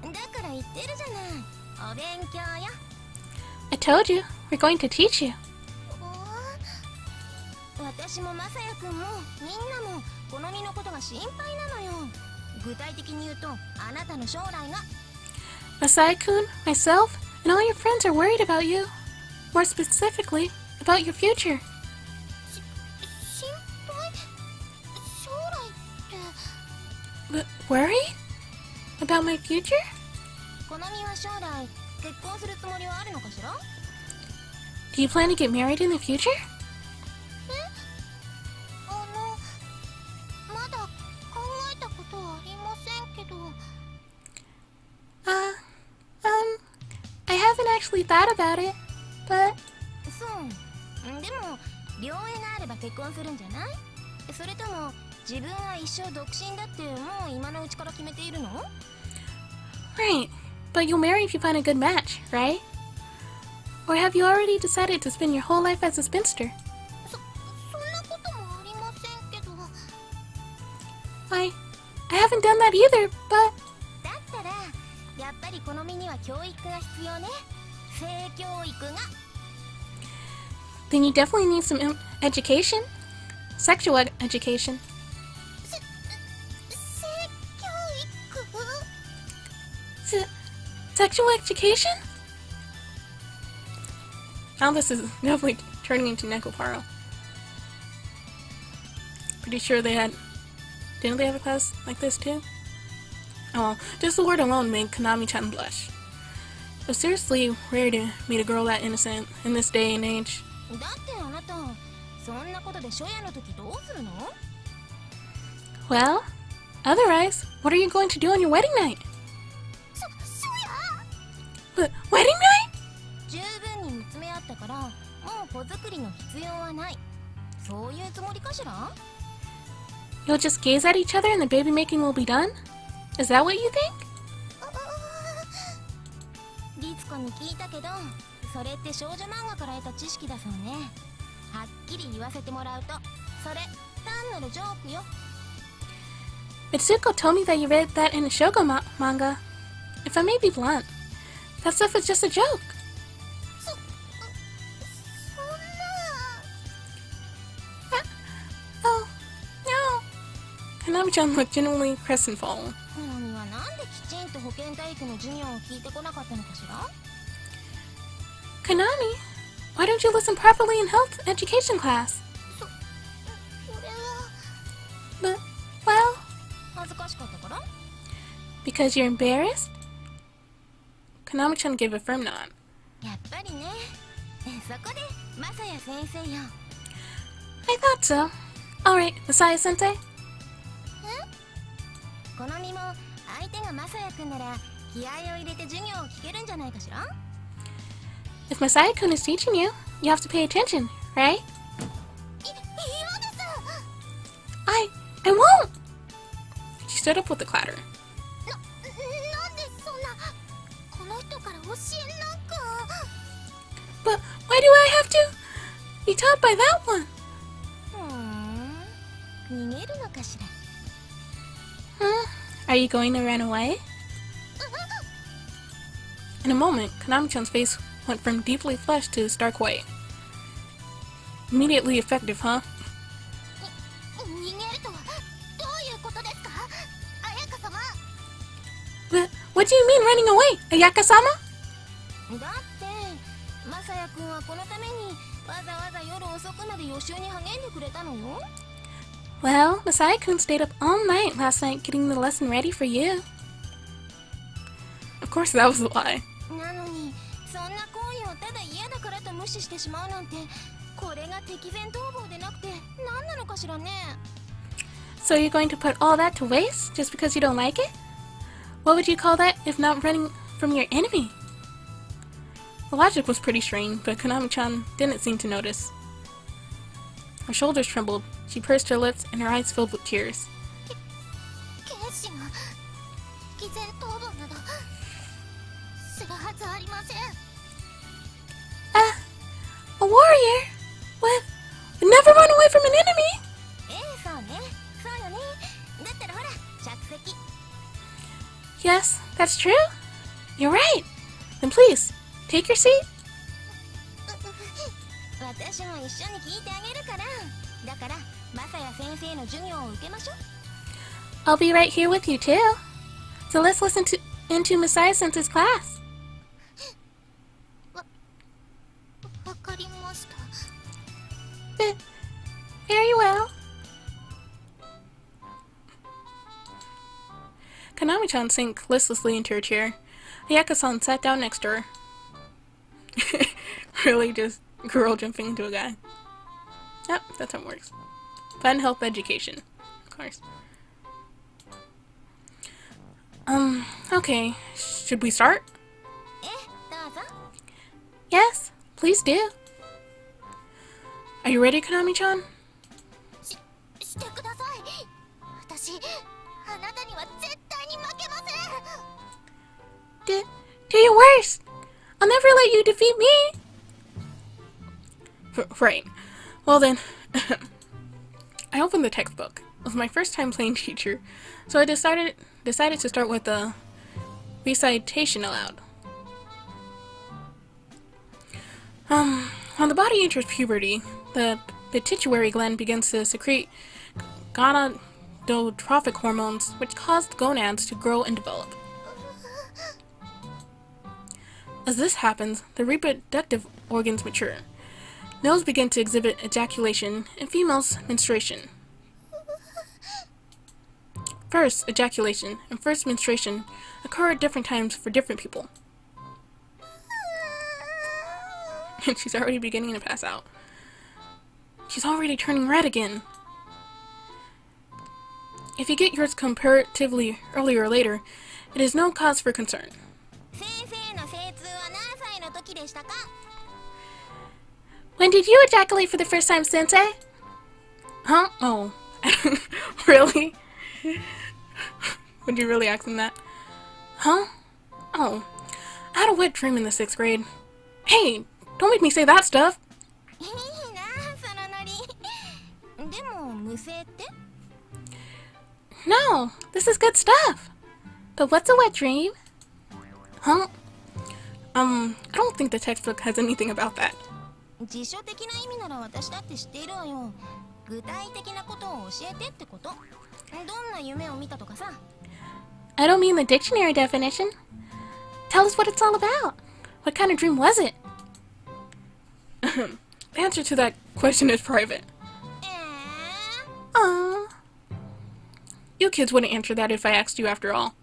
だから言ってるじゃない。お勉強よ。 I told you, we're going to teach you. 私もマサヤくんもみんなも好みのことが心配なのよ。具体的に言うとあなたの将来が。 Masaya-kun, myself, and all your friends are worried about you. More specifically, about your future. 心配？将来って。 Worried? About my future? 好みは将来結婚するつもりはあるのかしら？ Do you plan to get married in the future? まだ考えたことはありませんけど。I haven't actually thought about it, but... そう。でも両親があれば結婚するんじゃない？それとも自分は一生独身だってもう今のうちから決めているの？ Right, but you'll marry if you find a good match, right? Or have you already decided to spend your whole life as a spinster? そんなこともありませんけど。I haven't done that either, but... だったらやっぱり好みには教育が必要ね。性教育が。 Then you definitely need some education? Sexual education. 性教育？ Sexual education? Now this is definitely turning into Nekoparo. Pretty sure didn't they have a class like this too? Oh, just the word alone made Konami-chan blush. It was seriously rare to meet a girl that innocent in this day and age. だってあなたそんなことで初夜の時どうするの？ Well, otherwise, what are you going to do on your wedding night? 初But wedding night? 夜十分に見つめ合ったからもう子作りの必要はないそういうつもりかしら？ You'll just gaze at each other and the baby making will be done? Is that what you think? リツコに聞いたけどそれって少女漫画から得た知識だそうねはっきり言わせてもらうとそれ単なるジョークよ Mitsuko told me that you read that in a shoujo manga. If I may be blunt, that stuff is just a joke. そんな Oh, no. Konami-chan looked genuinely crestfallen. なのにはなんできちんと保健体育の授業を聞いてこなかったのかしら Konami, why don't you listen properly in health education class? それは But, well, 恥ずかしかったから because you're embarrassed? Konami-chan gave a firm nod. やっぱりねそこでマサヤ先生よ I thought so. Alright, Masaya-sensei. この身も相手がマサヤくんなら気合を入れて授業を聞けるんじゃないかしら If Masaya-kun is teaching you, you have to pay attention, right? 嫌です I won't! She stood up with a clatter. なんでそんなこの人から教えなんか But why do I have to be taught by that one? 逃げるのかしら Are you going to run away? In a moment, Konami-chan's face went from deeply flushed to stark white. Immediately effective, huh? 逃げるとはどういうことですか綾香様 What do you mean running away, Ayaka-sama? だってマサヤくんはこのためにわざわざ夜遅くまで予習に励んでくれたのよ Well, Masaya-kun stayed up all night last night getting the lesson ready for you. Of course that was a lie. なのにそんな行為をただ嫌だからと無視してしまうなんてこれが敵前逃亡でなくて何なのかしらね So you're going to put all that to waste just because you don't like it? What would you call that if not running from your enemy? The logic was pretty strange, but Konami-chan didn't seem to notice. Her shoulders trembled, she pursed her lips, and her eyes filled with tears. 剣士が敵前逃亡などするはずありません A warrior? Would never run away from an enemy? そうねそうよねだったらほら着席 Yes, that's true. You're right. Then please, take your seat. 私も一緒に聞いてあげるからだからマサヤ先生の授業を受けましょう I'll be right here with you too. So let's listen into Masaya-sensei's class. わかりました Very well. Konami-chan sank listlessly into her chair. Ayaka-san sat down next to her. Really just girl jumping into a guy. Yep, that's how it works. Fun health education. Of course. Okay. Should we start? どうぞ Yes, please do. Are you ready, Konami-chan? してください私あなたには絶対に負けません Do your worst. I'll never let you defeat me. Right. Well then, I opened the textbook. It was my first time playing teacher, so I decided to start with the recitation aloud. When the body enters puberty, the pituitary gland begins to secrete gonadotrophic hormones, which cause the gonads to grow and develop. As this happens, the reproductive organs mature. Males begin to exhibit ejaculation, and females menstruation. First, ejaculation and first menstruation occur at different times for different people. And she's already beginning to pass out. She's already turning red again. If you get yours comparatively earlier or later, it is no cause for concern. When did you ejaculate for the first time, Sensei? Huh? Oh. Really? Would you really ask him that? Huh? Oh. I had a wet dream in the 6th grade. Hey, don't make me say that stuff! No, this is good stuff. But what's a wet dream? Huh? I don't think the textbook has anything about that. I don't mean the dictionary definition. Tell us what it's all about. What kind of dream was it? The answer to that question is private. Aww. You kids wouldn't answer that if I asked you after all.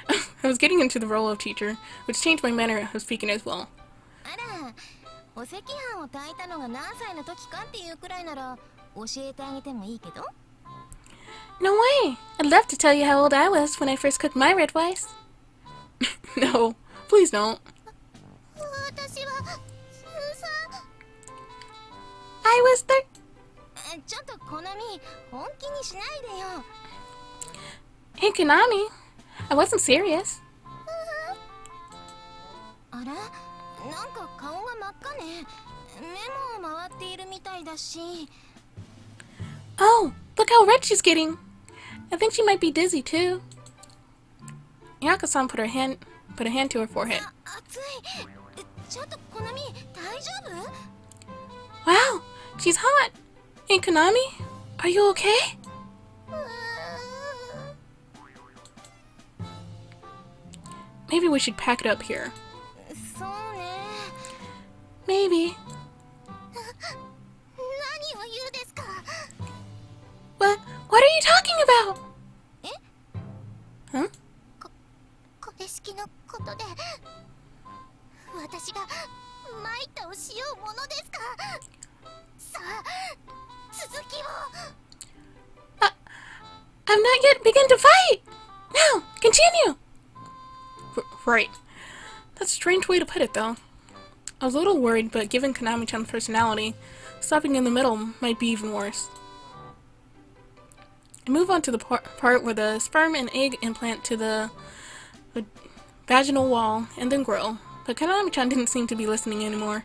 I was getting into the role of teacher, which changed my manner of speaking as well. No way! I'd love to tell you how old I was when I first cooked my red rice. No, please don't. I was Hey, Konami. I wasn't serious. Oh, look how red she's getting. I think she might be dizzy too. Yaka-san put a hand to her forehead. Wow, she's hot. Hey, Konami, are you okay? Maybe we should pack it up here. Maybe. What are you talking about? Huh? I've not yet begun to fight! Now, continue! Right. That's a strange way to put it, though. I was a little worried, but given Konami-chan's personality, stopping in the middle might be even worse. I move on to the part where the sperm and egg implant to the vaginal wall and then grow, but Konami-chan didn't seem to be listening anymore.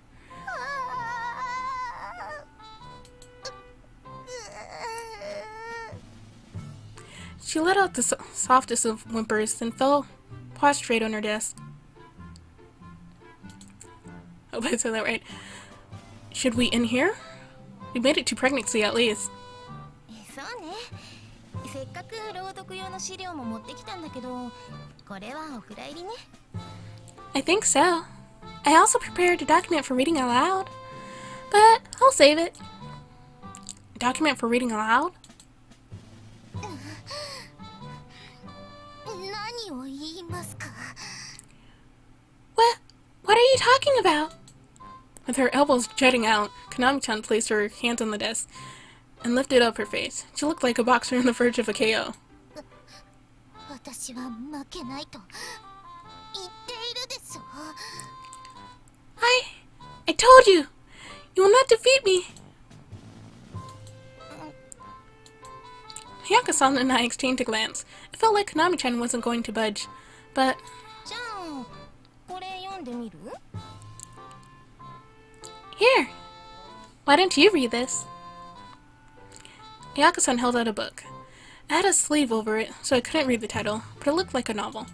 She let out the softest of whimpers, then fell prostrate on her desk. I hope I said that right. Should we end here? We made it to pregnancy at least. I think so. I also prepared a document for reading aloud, but I'll save it. A document for reading aloud? What are you talking about? With her elbows jutting out, Konami-chan placed her hands on the desk and lifted up her face. She looked like a boxer on the verge of a KO. I told you! You will not defeat me! Hyaka-san and I exchanged a glance. It felt like Konami-chan wasn't going to budge, but... Here! Why don't you read this? Hyaka-san held out a book. It had a sleeve over it, so I couldn't read the title, but it looked like a novel.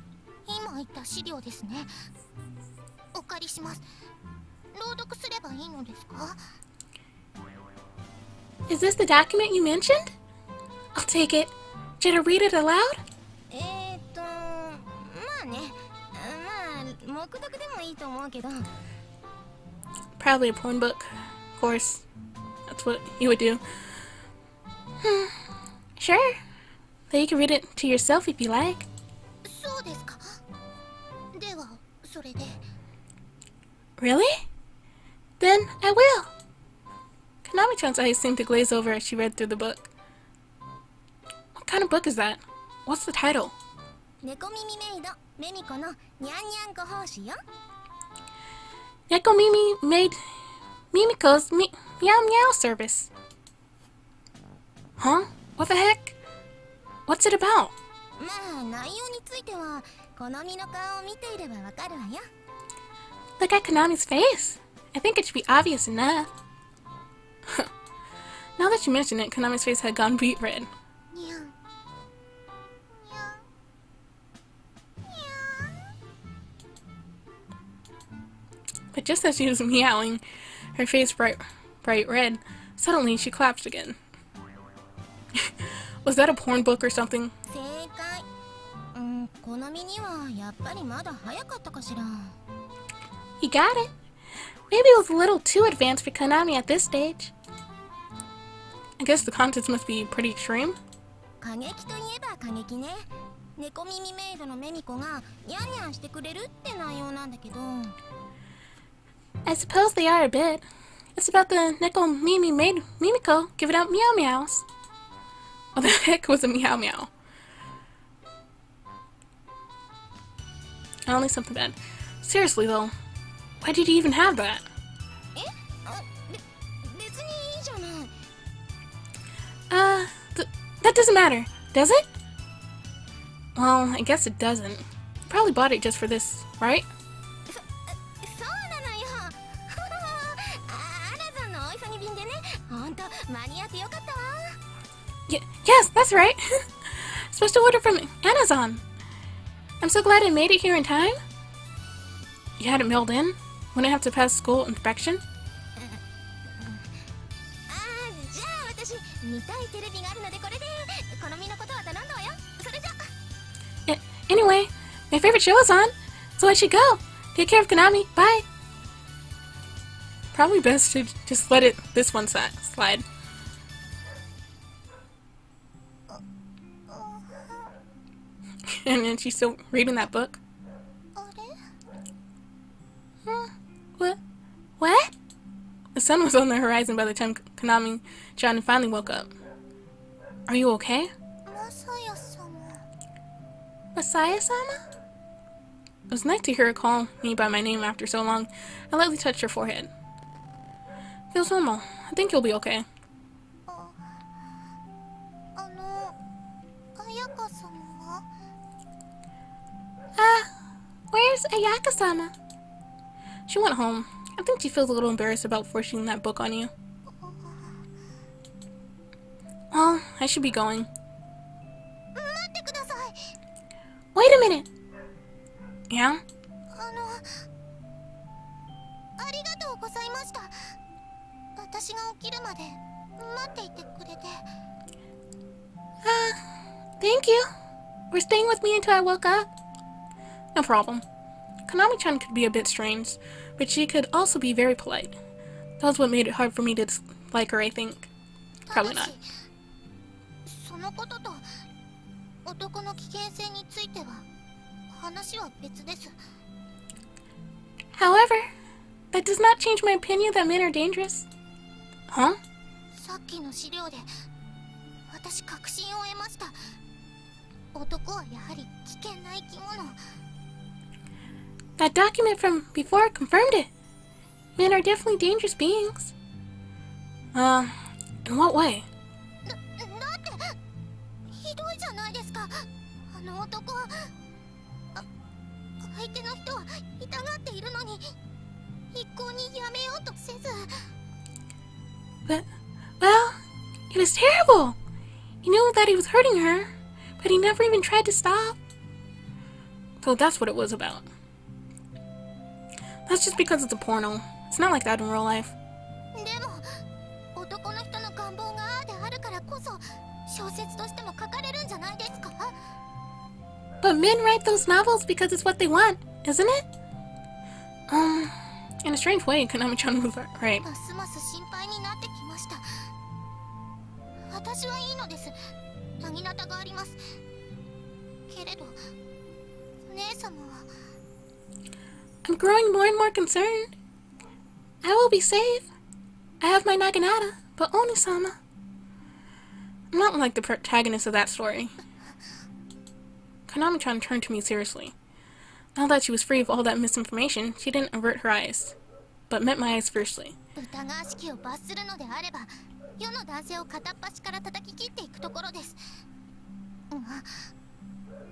Is this the document you mentioned? I'll take it. Should I read it aloud? Probably a porn book. Of course. That's what you would do. Sure. Though you can read it to yourself if you like. そうですか。ではそれで。 Really? Then I will. Konami-chan's eyes seemed to glaze over as she read through the book. What kind of book is that? What's the title? 猫耳メイドメミコのニャンニャンコ奉仕よ。 Neko Mimi made Mimiko's meow meow service. Huh? What the heck? What's it about? まあ内容については好みの顔を見ていればわかるわよ。 Look at Konami's face. I think it should be obvious enough. Now that you mention it, Konami's face had gone beet red. にゃんにゃんにゃん。 But just as she was meowing, her face bright red, suddenly she collapsed again. Was that a porn book or something? 正解。好みにはやっぱりまだ早かったかしら。 You got it. Maybe it was a little too advanced for Konami at this stage. I guess the contents must be pretty extreme. 過激といえば過激ね。猫耳メイドのメミコがニャンニャンしてくれるって内容なんだけど。 I suppose they are a bit. It's about the Neko Mimi made Mimiko giving out meow meows. What the heck was a meow meow? Only something bad. Seriously though, why did you even have that? え？別にいいじゃない。 That doesn't matter, does it? Well, I guess it doesn't. You probably bought it just for this, right? そうなのよ。アナさんのお急ぎ便でね。ほんと間に合ってよかったわ。 Yes, that's right. Supposed to order from Amazon. I'm so glad I made it here in time. You had it mailed in? Wouldn't have to pass school inspection? じゃあ私見たいテレビがあるのでこれで好みのことは頼んだわよ。それじゃ。 Anyway, my favorite show is on, so I should go. Take care of Konami. Bye. Probably best to just let this one slide. And then she's still reading that book. あれ？ What? The sun was on the horizon by the time Konami-chan finally woke up. Are you okay? マサヤ様。 Messiah-sama? It was nice to hear her call me by my name after so long. I lightly touched her forehead. Feels normal. I think you'll be okay. 彩香様は？ Where's Ayaka-sama? She went home. I think she feels a little embarrassed about forcing that book on you. Well, I should be going. 待ってください。 Wait a minute! Yeah? ありがとうございました。私が起きるまで待っていてくれて。 Thank you. We're staying with me until I woke up. No problem. Konami-chan could be a bit strange, but she could also be very polite. That was what made it hard for me to dislike her, I think. Probably not. そのことと男の危険性については話は別です。 However, that does not change my opinion that men are dangerous. Huh? さっきの資料で私確信を得ました。男はやはり危険な生き物。 That document from before confirmed it. Men are definitely dangerous beings. In what way? だってひどいじゃないですか。あの男は相手の人は痛がっているのに一向にやめようとせず。 But, well, it was terrible. He knew that he was hurting her, but he never even tried to stop. So that's what it was about. That's just because it's a porno. It's not like that in real life. でも男の人の願望がああであるからこそ小説としても書かれるんじゃないですか。 But men write those novels because it's what they want, isn't it? In a strange way, Konami-chan was right. ますます心配になってきました。私はいいのです。なぎなたがあります。けれどお姉様は I'm growing more and more concerned. I will be safe. I have my naginata, but Oni-sama. I'm not like the protagonist of that story. Konami-chan turned to me seriously. Now that she was free of all that misinformation, she didn't avert her eyes, but met my eyes fiercely. 疑わしきを罰するのであれば、世の男性を片っ端から叩き切っていくところです。が、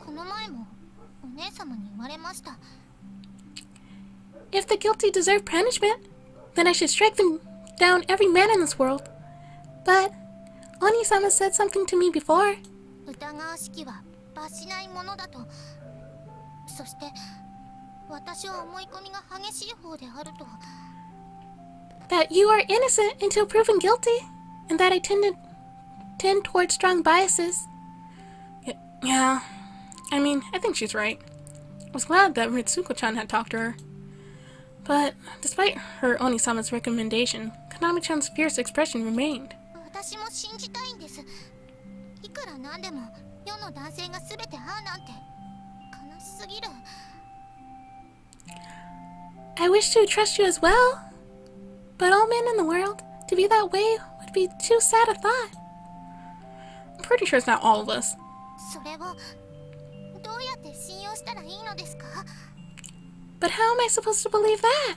この前もお姉様に言われました。If the guilty deserve punishment, then I should strike them down every man in this world. But Oni-sama said something to me before. 疑わしきは罰しないものだと。そして私は思い込みが激しい方であると。That you are innocent until proven guilty, and that I tend towards strong biases. Yeah, I mean, I think she's right. I was glad that Ritsuko-chan had talked to her. But despite her Oni-sama's recommendation, Konami-chan's fierce expression remained. 私も信じたいんです。いくらなんでも世の男性が全てああなんて悲しすぎる。I wish to trust you as well, but all men in the world, to be that way would be too sad a thought. I'm pretty sure it's not all of us. それをどうやって信用したらいいのですか? But how am I supposed to believe that?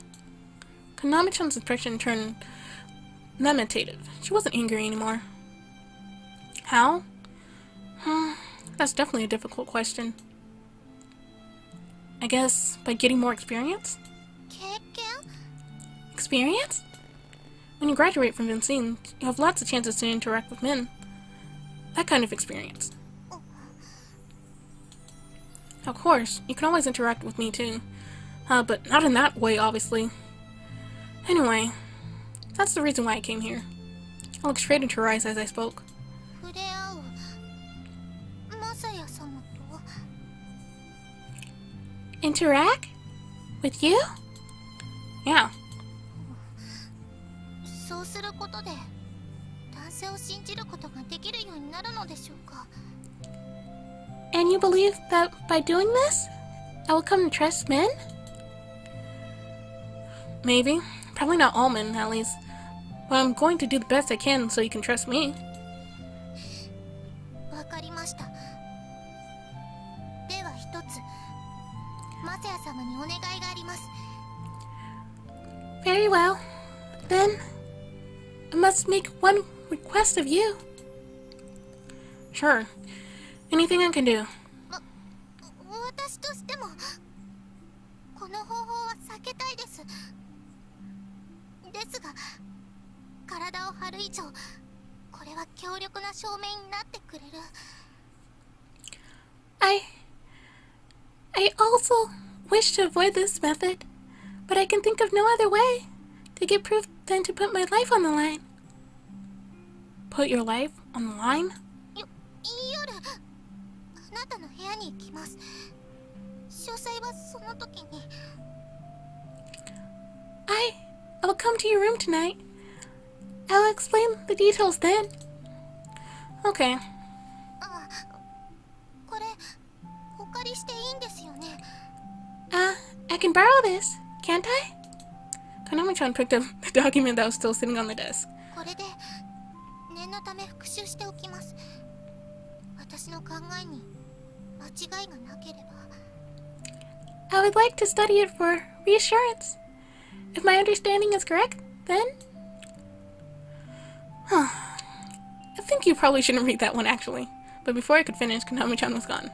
Konami-chan's expression turned lamentative. She wasn't angry anymore. How? That's definitely a difficult question. I guess by getting more experience? 経験? Experience? When you graduate from Vincent, you have lots of chances to interact with men. That kind of experience. Of course, you can always interact with me too. But not in that way, obviously. Anyway, that's the reason why I came here. I looked straight into her eyes as I spoke. 触れ合うマサヤ様と Interact? With you? Yeah. そうすることで男性を信じることができるようになるのでしょうか? And you believe that by doing this, I will come to trust men? Maybe. Probably not all men, at least. But I'm going to do the best I can so you can trust me. わかりました。では一つ、マサヤ様にお願いがあります。Very well. Then, I must make one request of you. Sure. Anything I can do. 私としてもこの方法は避けたいです。ですが、体を張る以上、これは強力な証明になってくれる。I also wish to avoid this method, but I can think of no other way to get proof than to put my life on the line. Put your life on the line? 夜、あなたの部屋に行きます。詳細はその時に。I will come to your room tonight. I'll explain the details then. Okay. これ、お借りしていいんですよね? I can borrow this, can't I? Konami-chan picked up the document that was still sitting on the desk. これで念のため復習しておきます。私の考えに間違いがなければ。I would like to study it for reassurance. If my understanding is correct, then... I think you probably shouldn't read that one, actually. But before I could finish, Konami-chan was gone.